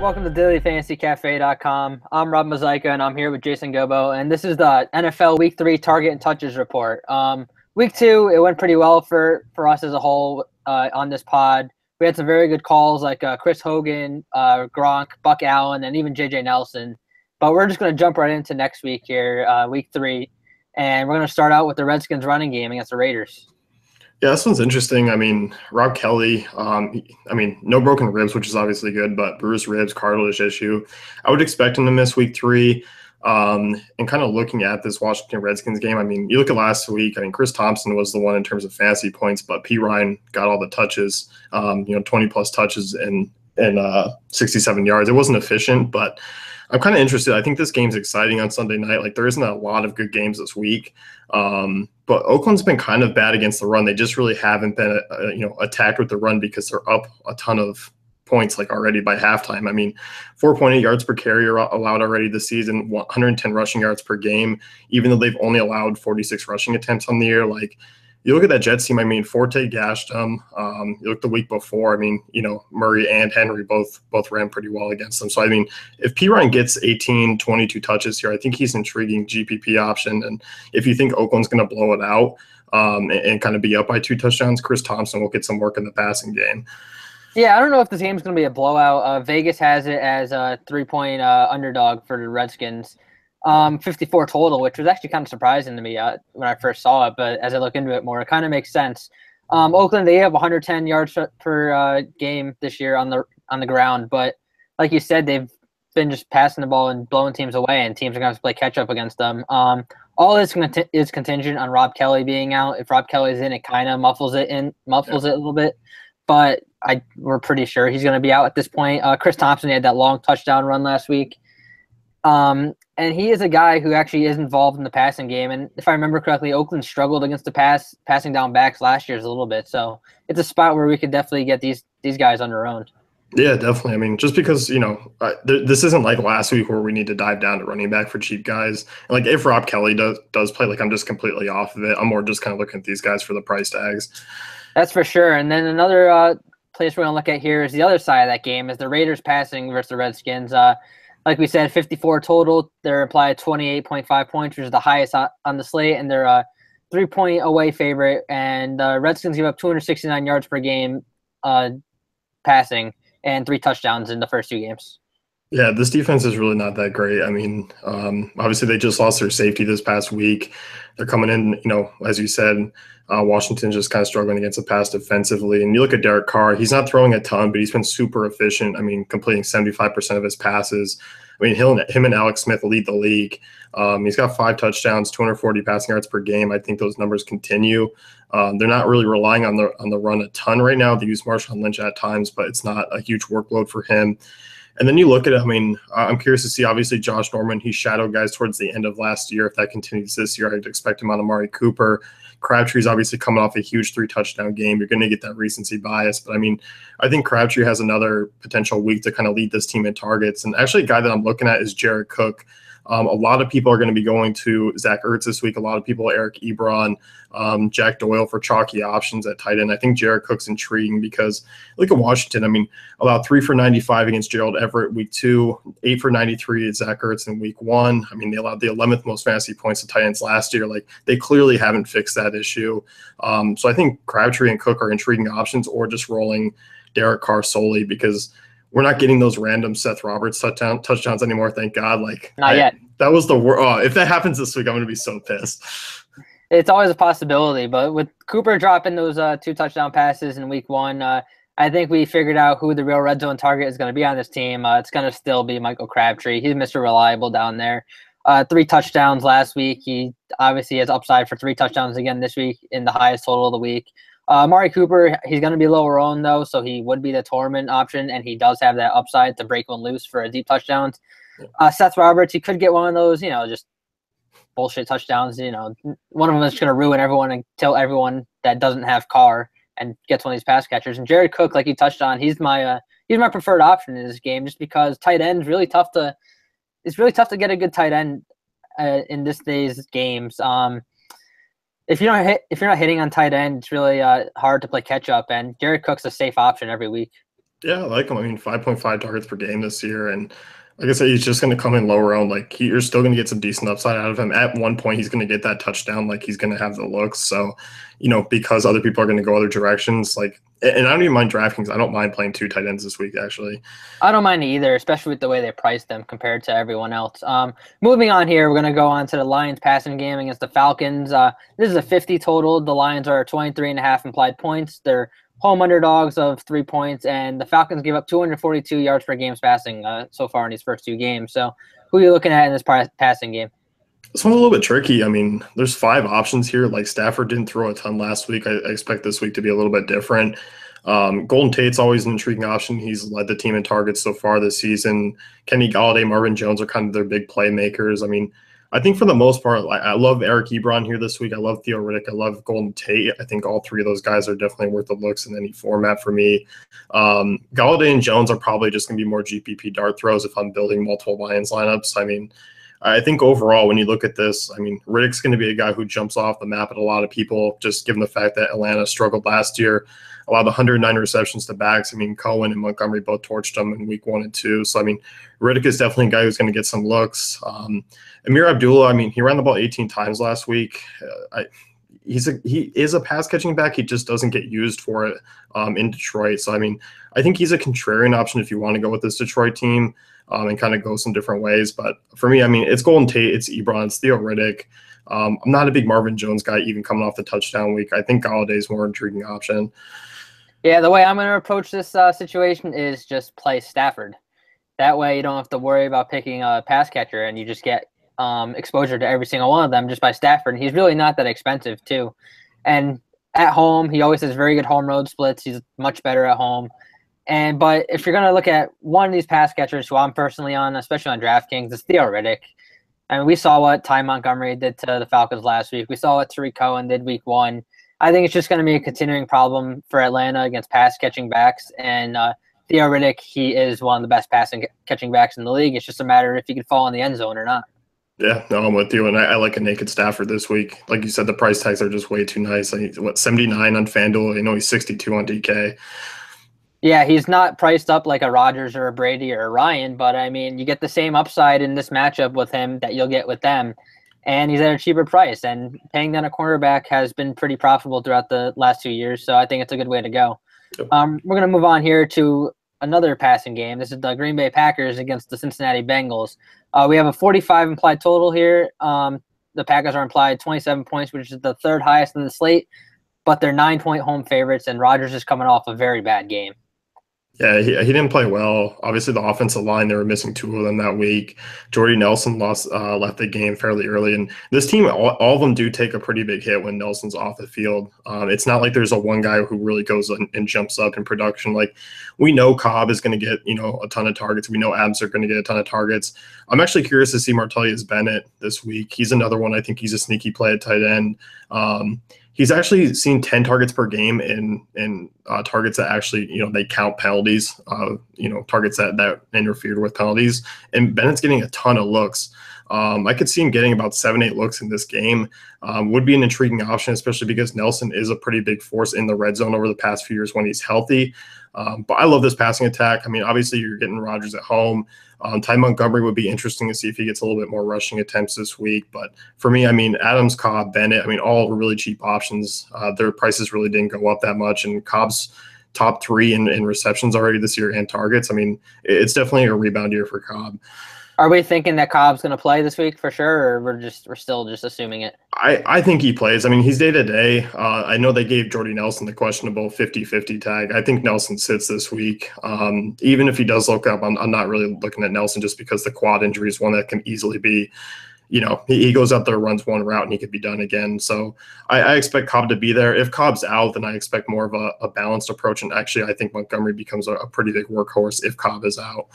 Welcome to dailyfantasycafe.com. I'm Rob Mozaika, and I'm here with Jason Gobo, and this is the NFL Week 3 target and touches report. Week 2, it went pretty well for us as a whole on this pod. We had some very good calls like Chris Hogan, Gronk, Buck Allen, and even J.J. Nelson. But we're just going to jump right into next week here, Week 3, and we're going to start out with the Redskins running game against the Raiders. Yeah, this one's interesting. I mean, Rob Kelly, no broken ribs, which is obviously good, but bruised ribs, cartilage issue. I would expect him to miss week 3. And kind of looking at this Washington Redskins game, I mean, you look at last week, I mean, Chris Thompson was the one in terms of fantasy points, but P. Ryan got all the touches, 20-plus touches and 67 yards. It wasn't efficient, but I'm kind of interested. I think this game's exciting on Sunday night. Like, there isn't a lot of good games this week. But Oakland's been kind of bad against the run. They just really haven't been, attacked with the run because they're up a ton of points like already by halftime. I mean, 4.8 yards per carry are allowed already this season, 110 rushing yards per game, even though they've only allowed 46 rushing attempts on the year. Like, you look at that Jets team, I mean, Forte gashed them. You look the week before, I mean, Murray and Henry both ran pretty well against them. So, I mean, if P. Ryan gets 18, 22 touches here, I think he's an intriguing GPP option. And if you think Oakland's going to blow it out and kind of be up by 2 touchdowns, Chris Thompson will get some work in the passing game. Yeah, I don't know if this game's going to be a blowout. Vegas has it as a 3-point underdog for the Redskins. 54 total, which was actually kind of surprising to me when I first saw it. But as I look into it more, it kind of makes sense. Oakland, they have 110 yards per game this year on the ground. But like you said, they've been just passing the ball and blowing teams away, and teams are going to have to play catch up against them. All this is contingent on Rob Kelly being out. If Rob Kelly's in, it kind of muffles it a little bit. But we're pretty sure he's going to be out at this point. Chris Thompson had that long touchdown run last week. And he is a guy who actually is involved in the passing game. And if I remember correctly, Oakland struggled against the passing down backs last year a little bit. So it's a spot where we could definitely get these guys on their own. Yeah, definitely. I mean, just because, this isn't like last week where we need to dive down to running back for cheap guys. And like if Rob Kelly does play, like I'm just completely off of it. I'm more just kind of looking at these guys for the price tags. That's for sure. And then another place we're going to look at here is the other side of that game is the Raiders passing versus the Redskins. Like we said, 54 total. They're implied 28.5 points, which is the highest on the slate, and they're a 3-point away favorite. And the Redskins give up 269 yards per game passing and 3 touchdowns in the first 2 games. Yeah, this defense is really not that great. I mean, obviously they just lost their safety this past week. They're coming in, as you said, Washington's just kind of struggling against the pass defensively. And you look at Derek Carr, he's not throwing a ton, but he's been super efficient. I mean, completing 75% of his passes. I mean, him and Alex Smith lead the league. He's got 5 touchdowns, 240 passing yards per game. I think those numbers continue. They're not really relying on the run a ton right now. They use Marshawn Lynch at times, but it's not a huge workload for him. And then you look at it, I mean, I'm curious to see, obviously, Josh Norman, he shadowed guys towards the end of last year. If that continues this year, I'd expect him on Amari Cooper. Crabtree's obviously coming off a huge 3-touchdown game. You're going to get that recency bias. But, I mean, I think Crabtree has another potential week to kind of lead this team in targets. And actually a guy that I'm looking at is Jared Cook. A lot of people are going to be going to Zach Ertz this week. A lot of people, Eric Ebron, Jack Doyle for chalky options at tight end. I think Jared Cook's intriguing because look at Washington. I mean, allowed 3 for 95 against Gerald Everett week 2, 8 for 93 at Zach Ertz in week 1. I mean, they allowed the 11th most fantasy points to tight ends last year. Like, they clearly haven't fixed that issue. So I think Crabtree and Cook are intriguing options, or just rolling Derek Carr solely because we're not getting those random Seth Roberts touchdowns anymore. Thank God. Like, not yet. That was the worst. Oh, if that happens this week, I'm going to be so pissed. It's always a possibility, but with Cooper dropping those 2 touchdown passes in week 1, I think we figured out who the real red zone target is going to be on this team. It's going to still be Michael Crabtree. He's Mr. Reliable down there. 3 touchdowns last week. He obviously has upside for 3 touchdowns again this week in the highest total of the week. Amari Cooper, he's going to be lower owned, though, so he would be the tournament option, and he does have that upside to break one loose for a deep touchdowns. Seth Roberts, he could get one of those, just bullshit touchdowns. One of them is going to ruin everyone and kill everyone that doesn't have Carr and gets one of these pass catchers. And Jared Cook, like you touched on, he's my preferred option in this game, just because tight end is really tough to. It's really tough to get a good tight end in this day's games. If you're not hitting on tight end, it's really hard to play catch up. And Jared Cook's a safe option every week. Yeah, I like him. I mean, 5.5 targets per game this year. And like I said, he's just going to come in low round. Like, you're still going to get some decent upside out of him. At one point, he's going to get that touchdown. Like, he's going to have the looks. So, because other people are going to go other directions, like, and I don't even mind DraftKings. I don't mind playing 2 tight ends this week, actually. I don't mind either, especially with the way they priced them compared to everyone else. Moving on here, we're going to go on to the Lions passing game against the Falcons. This is a 50 total. The Lions are 23.5 implied points. They're home underdogs of 3 points, and the Falcons give up 242 yards per game passing so far in these first 2 games. So who are you looking at in this passing game? This one's a little bit tricky. I mean, there's 5 options here. Like, Stafford didn't throw a ton last week. I expect this week to be a little bit different. Golden Tate's always an intriguing option. He's led the team in targets so far this season. Kenny Golladay, Marvin Jones are kind of their big playmakers. I mean, I think for the most part, I love Eric Ebron here this week. I love Theo Riddick. I love Golden Tate. I think all 3 of those guys are definitely worth the looks in any format for me. Golladay and Jones are probably just going to be more GPP dart throws if I'm building multiple Lions lineups. I mean, I think overall, when you look at this, I mean, Riddick's going to be a guy who jumps off the map at a lot of people, just given the fact that Atlanta struggled last year. Allowed 109 receptions to backs. I mean, Cohen and Montgomery both torched him in week 1 and 2. So, I mean, Riddick is definitely a guy who's going to get some looks. Amir Abdullah, I mean, he ran the ball 18 times last week. He is a pass catching back. He just doesn't get used for it in Detroit. So, I mean, I think he's a contrarian option if you want to go with this Detroit team and kind of go some different ways. But for me, I mean, it's Golden Tate, it's Ebron, it's Theo Riddick. I'm not a big Marvin Jones guy, even coming off the touchdown week. I think Golladay is more intriguing option. Yeah, the way I'm going to approach this situation is just play Stafford. That way you don't have to worry about picking a pass catcher, and you just get exposure to every single one of them just by Stafford. And he's really not that expensive, too. And at home, he always has very good home road splits. He's much better at home. But if you're going to look at one of these pass catchers who I'm personally on, especially on DraftKings, it's Theo Riddick. I mean, we saw what Ty Montgomery did to the Falcons last week. We saw what Tariq Cohen did week 1. I think it's just going to be a continuing problem for Atlanta against pass-catching backs. And Theo Riddick, he is one of the best passing-catching backs in the league. It's just a matter of if he can fall in the end zone or not. Yeah, no, I'm with you. And I like a naked Stafford this week. Like you said, the price tags are just way too nice. 79 on FanDuel? He's 62 on DK. Yeah, he's not priced up like a Rodgers or a Brady or a Ryan, but, I mean, you get the same upside in this matchup with him that you'll get with them. And he's at a cheaper price, and paying down a cornerback has been pretty profitable throughout the last 2 years, so I think it's a good way to go. Yep. We're going to move on here to another passing game. This is the Green Bay Packers against the Cincinnati Bengals. We have a 45 implied total here. The Packers are implied 27 points, which is the 3rd highest in the slate, but they're 9-point home favorites, and Rodgers is coming off a very bad game. Yeah, he didn't play well. Obviously, the offensive line, they were missing 2 of them that week. Jordy Nelson left the game fairly early. And this team, all of them do take a pretty big hit when Nelson's off the field. It's not like there's a one guy who really goes and jumps up in production. Like, we know Cobb is going to get, a ton of targets. We know Adams are going to get a ton of targets. I'm actually curious to see Martavius Bennett this week. He's another one. I think he's a sneaky play at tight end. He's actually seen 10 targets per game in targets that actually, they count penalties, targets that interfered with penalties. And Bennett's getting a ton of looks. I could see him getting about 7-8 looks in this game. Would be an intriguing option, especially because Nelson is a pretty big force in the red zone over the past few years when he's healthy. But I love this passing attack. I mean, obviously you're getting Rodgers at home. Ty Montgomery would be interesting to see if he gets a little bit more rushing attempts this week. But for me, I mean, Adams, Cobb, Bennett, I mean, all really cheap options. Their prices really didn't go up that much. And Cobb's top 3 in receptions already this year and targets. I mean, it's definitely a rebound year for Cobb. Are we thinking that Cobb's going to play this week for sure, or we're still just assuming it? I think he plays. I mean, he's day-to-day. I know they gave Jordy Nelson the questionable 50-50 tag. I think Nelson sits this week. Even if he does look up, I'm not really looking at Nelson just because the quad injury is one that can easily be, he goes out there, runs one route, and he could be done again. So I expect Cobb to be there. If Cobb's out, then I expect more of a balanced approach. And actually, I think Montgomery becomes a pretty big workhorse if Cobb is out.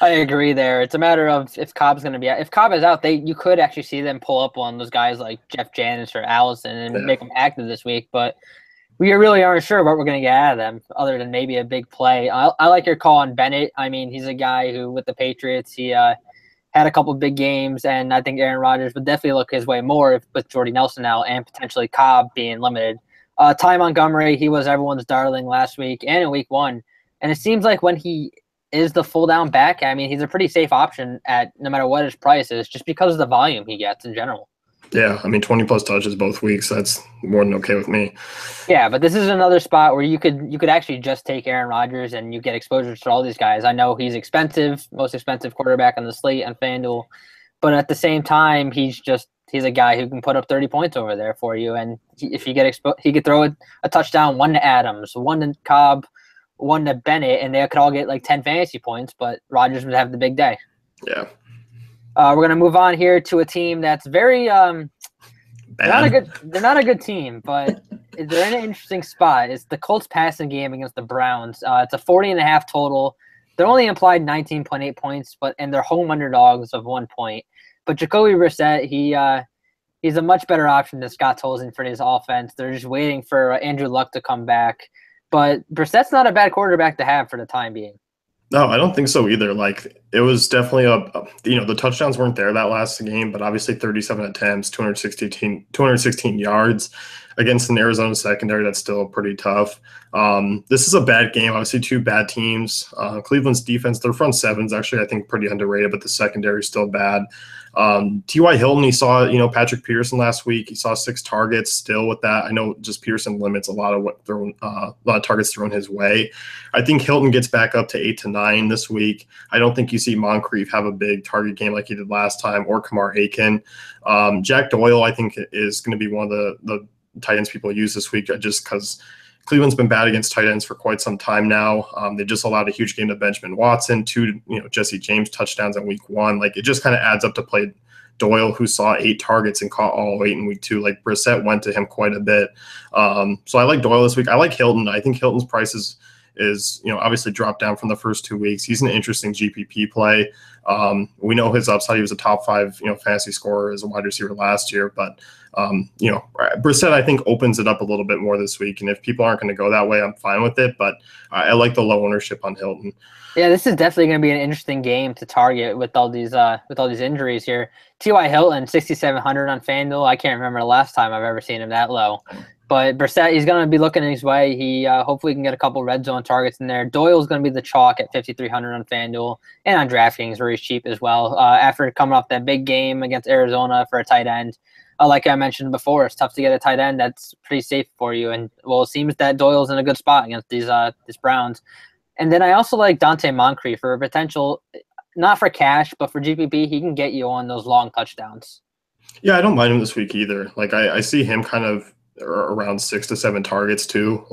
I agree there. It's a matter of if Cobb's going to be out. If Cobb is out, you could actually see them pull up on those guys like Jeff Janis or Allison and make them active this week. But we really aren't sure what we're going to get out of them other than maybe a big play. I like your call on Bennett. I mean, he's a guy who, with the Patriots, he had a couple of big games, and I think Aaron Rodgers would definitely look his way more with Jordy Nelson out and potentially Cobb being limited. Ty Montgomery, he was everyone's darling last week and in week 1. And it seems like when he is the full down back, I mean, he's a pretty safe option at no matter what his price is, just because of the volume he gets in general. Yeah, I mean, 20+ touches both weeks. That's more than okay with me. Yeah, but this is another spot where you could actually just take Aaron Rodgers and you get exposure to all these guys. I know he's expensive, most expensive quarterback on the slate on FanDuel, but at the same time, he's a guy who can put up 30 points over there for you. And if you get exposed, he could throw a touchdown, one to Adams, one to Cobb, one to Bennett, and they could all get like 10 fantasy points. But Rodgers would have the big day. Yeah. We're gonna move on here to a team that's very Bad. they're not a good team, but they're in an interesting spot. It's the Colts passing game against the Browns. It's a 40.5 total. They're only implied 19.8 points, and they're home underdogs of 1 point. But Jacoby Brissett, he's a much better option than Scott Tolzien for his offense. They're just waiting for Andrew Luck to come back. But Brissett's not a bad quarterback to have for the time being. No, I don't think so either. Like it was definitely the touchdowns weren't there that last game, but obviously 37 attempts, 216 yards against an Arizona secondary that's still pretty tough. This is a bad game. Obviously, two bad teams. Cleveland's defense, their front seven's actually I think pretty underrated, but the secondary is still bad. T.Y. Hilton, he saw Patrick Peterson last week. He saw 6 targets. Still with that, I know just Peterson limits a lot of targets thrown his way. I think Hilton gets back up to 8 to 9 this week. I don't think you see Moncrief have a big target game like he did last time, or Kamar Aiken. Jack Doyle, I think, is going to be one of the tight ends people use this week, just because Cleveland's been bad against tight ends for quite some time now. They just allowed a huge game to Benjamin Watson, 2 Jesse James touchdowns in week 1. Like it just kind of adds up to play Doyle, who saw 8 targets and caught all 8 in week 2. Like Brissett went to him quite a bit. So I like Doyle this week. I like Hilton. I think Hilton's price is obviously dropped down from the first 2 weeks. He's an interesting GPP play. We know his upside. He was a top 5 fantasy scorer as a wide receiver last year, but Brissett I think opens it up a little bit more this week. And if people aren't going to go that way, I'm fine with it. But I like the low ownership on Hilton. Yeah, this is definitely going to be an interesting game to target with all these injuries here. T.Y. Hilton, 6,700 on FanDuel. I can't remember the last time I've ever seen him that low. But Brissett, he's going to be looking his way. He hopefully can get a couple red zone targets in there. Doyle's going to be the chalk at 5,300 on FanDuel and on DraftKings, where he's cheap as well. After coming off that big game against Arizona for a tight end, like I mentioned before, it's tough to get a tight end that's pretty safe for you. And well, it seems that Doyle's in a good spot against these Browns. And then I also like Dante Moncrief for a potential, not for cash, but for GPP, he can get you on those long touchdowns. Yeah, I don't mind him this week either. Like I see him kind of around 6 to 7 targets too.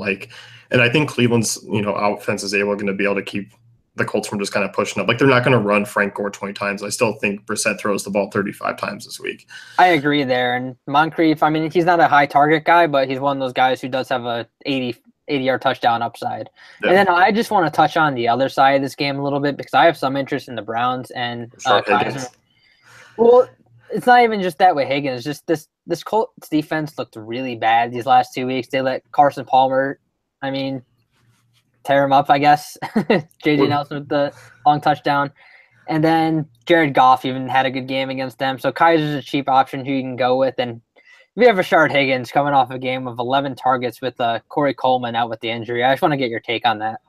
And I think Cleveland's offense is going to be able to keep the Colts from just kind of pushing up. Like they're not going to run Frank Gore 20 times. I still think Brissett throws the ball 35 times this week. I agree there. And Moncrief, I mean, he's not a high target guy, but he's one of those guys who does have a 80-yard touchdown upside. Yeah. And then I just want to touch on the other side of this game a little bit because I have some interest in the Browns and Kaiser. Well, it's not even just that with Higgins. Just this Colts defense looked really bad these last 2 weeks. They let Carson Palmer, tear him up, I guess. J.J. Nelson with the long touchdown. And then Jared Goff even had a good game against them. So Kaiser's a cheap option who you can go with. And we have Rashard Higgins coming off a game of 11 targets with Corey Coleman out with the injury. I just want to get your take on that.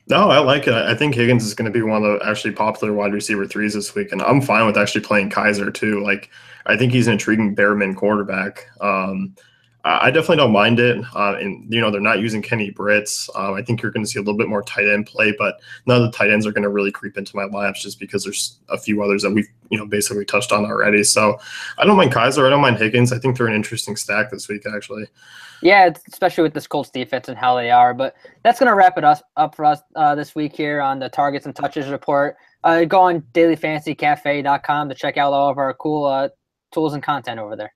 No, I like it. I think Higgins is going to be one of the actually popular wide receiver 3s this week. And I'm fine with actually playing Kaiser too. Like I think he's an intriguing Bearman quarterback. I definitely don't mind it. And they're not using Kenny Britz. I think you're going to see a little bit more tight end play, but none of the tight ends are going to really creep into my lineups just because there's a few others that we've basically touched on already. So I don't mind Kaiser. I don't mind Higgins. I think they're an interesting stack this week, actually. Yeah, especially with this Colts defense and how they are. But that's going to wrap it up for us this week here on the Targets and Touches report. Go on dailyfantasycafe.com to check out all of our cool tools and content over there.